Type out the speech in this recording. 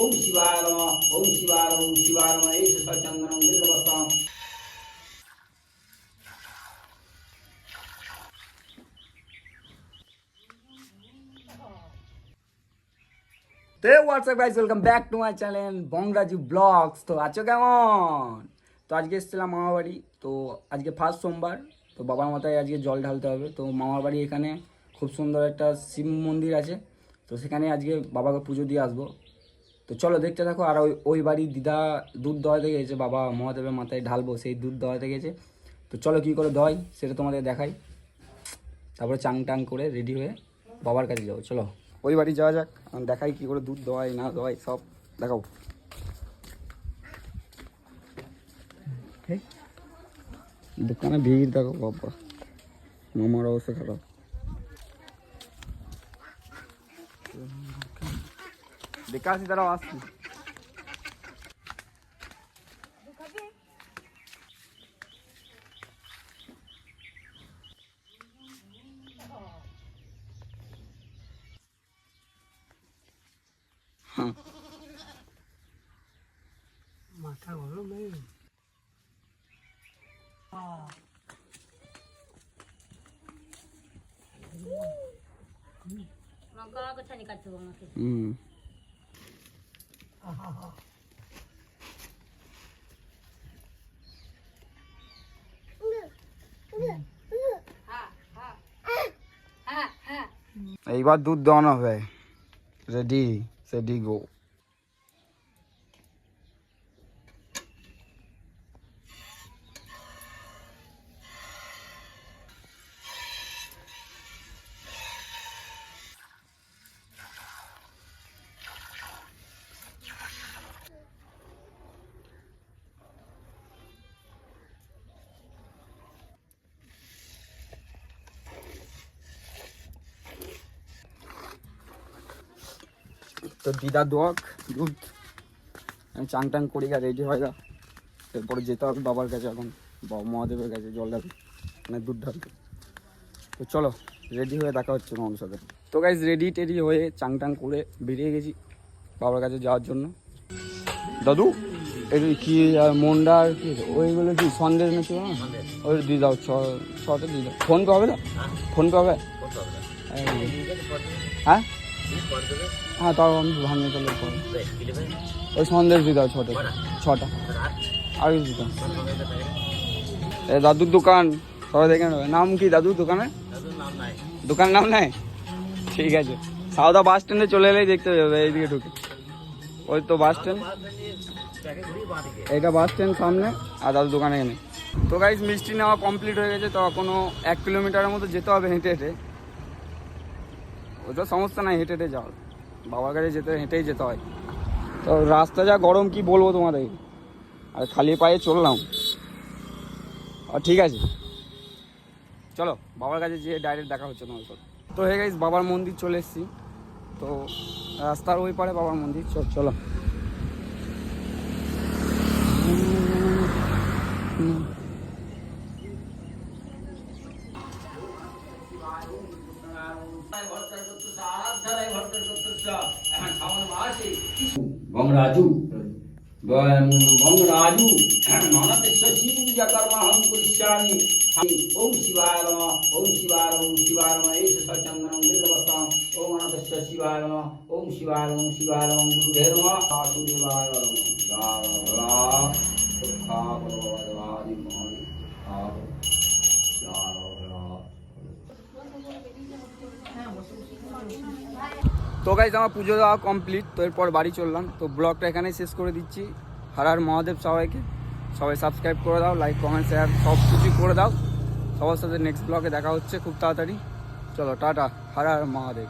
ওম শিবায় নমঃ ওম শিবায় নমঃ ওম শিবায় নমঃ এই সচন্দনম বিল্লবস্তাম। তো what's up guys, welcome back to my channel Bongraju blogs. তো আছো কেমন? তো আজকে এসেছিলাম মামার বাড়ি। তো আজকে ফার্স্ট সোমবার, তো বাবার মাথায় আজকে জল ঢালতে হবে। তো মামার বাড়ি এখানে খুব সুন্দর একটা শিব মন্দির আছে, তো সেখানে আজকে বাবাকে পুজো দিয়ে আসবো। তো চলো দেখতে থাকো। আর ওই ওই বাড়ির দিদা দুধ দোয়াতে গেছে, বাবা মহাদেবের মাথায় ঢালবো, সেই দুধ দোয়াতে গেছে। তো চলো কী করে দোয়াই সেটা তোমাদের দেখাই। তারপরে চাং টাং করে রেডি হয়ে বাবার কাছে যাবো। চলো ওই বাড়ি যাওয়া যাক, দেখাই কী করে দুধ দোয়াই না দোয়াই সব দেখাও। দোকানে ভিড় দেখো বাবা, মামার অবস্থা খারাপ। দেখা আসি, তারাও আসছি। হ্যাঁ মাথা ভালো নেই। হুম এইবার দুধ দোয়ানো হবে। রেডি সেডি গো। তো দিদা দোয়াক দুধ, আমি চাং টাং করি গা, রেডি হয় গা। এরপরে যেতে হবে বাবার কাছে, এখন বাবা মহাদেবের কাছে জল ঢালতে, মানে দুধ ঢালতে। তো চলো রেডি হয়ে দেখা হচ্ছে মামার সাথে। তো গাইজ রেডি টেডি হয়ে চাং টাং করে বেরিয়ে গেছি বাবার কাছে যাওয়ার জন্য। দাদু এই কি মন্ডা আর কি ওইগুলো কি সন্দেশ না ছিল না, ওই দিয়ে দাও, ছটা দিয়ে দাও। ফোন পে হবে না? ফোন পে হবে? হ্যাঁ হ্যাঁ, তাও আমি ভাঙিয়ে চলে ওই সন্দেশ দিয়ে দাও ছটা আর কিছু দিতাম। এই দাদুর দোকান সবাই দেখে নেবে। নাম কি দাদুর দোকানের? দোকানের নাম নাই? ঠিক আছে, সাউদা বাস স্ট্যান্ডে চলে এলেই দেখতে যাবে এইদিকে ঢুকে। ওই তো বাস স্ট্যান্ড, এটা বাস স্ট্যান্ড সামনে, আর দাদুর দোকানে এখানে। তো গাইজ মিষ্টি নেওয়া কমপ্লিট হয়ে গেছে। তো এখনো 1 কিলোমিটারের মতো যেতে হবে হেঁটে হেঁটে। ওটা সমস্যা নাই, হেঁটে হেঁটে যাও, বাবার কাছে যেতে হেঁটেই যেতে হয়। তো রাস্তা যা গরম কি বলবো তোমাদের, আর খালি পায়ে চললাম। আর ঠিক আছে চলো বাবার কাছে যেয়ে ডাইরেক্ট দেখা হচ্ছে তোমার সাথে। তো হে গাইস, বাবার মন্দির চলে এসেছি। তো রাস্তার ওই পারে বাবার মন্দির, চলো। বংরাজু বংরাজু ননদেশ শিব পূজা কর্মা হম করিষ্যামি। ওম শিবায় নমঃ ওম শিবায় নমঃ ওম শিবায় নমঃ এই সচন্দনম বিল্লবস্তাম। ওম ননদেশ শিবায় নমঃ ওম শিবায় নমঃ ওম শিবায় নমঃ গুরুভে নমঃ বাসুদেবায় নমঃ। তো গাইজ আমার পুজো দেওয়া কমপ্লিট। তো এরপর বাড়ি চললাম। তো ব্লগটা এখানেই শেষ করে দিচ্ছি। হর হর মহাদেব সবাইকে। সবাই সাবস্ক্রাইব করে দাও, লাইক কমেন্ট শেয়ার সব কিছু করে দাও। সবার সাথে নেক্সট ব্লগে দেখা হচ্ছে খুব তাড়াতাড়ি। চলো টাটা, হর হর মহাদেব।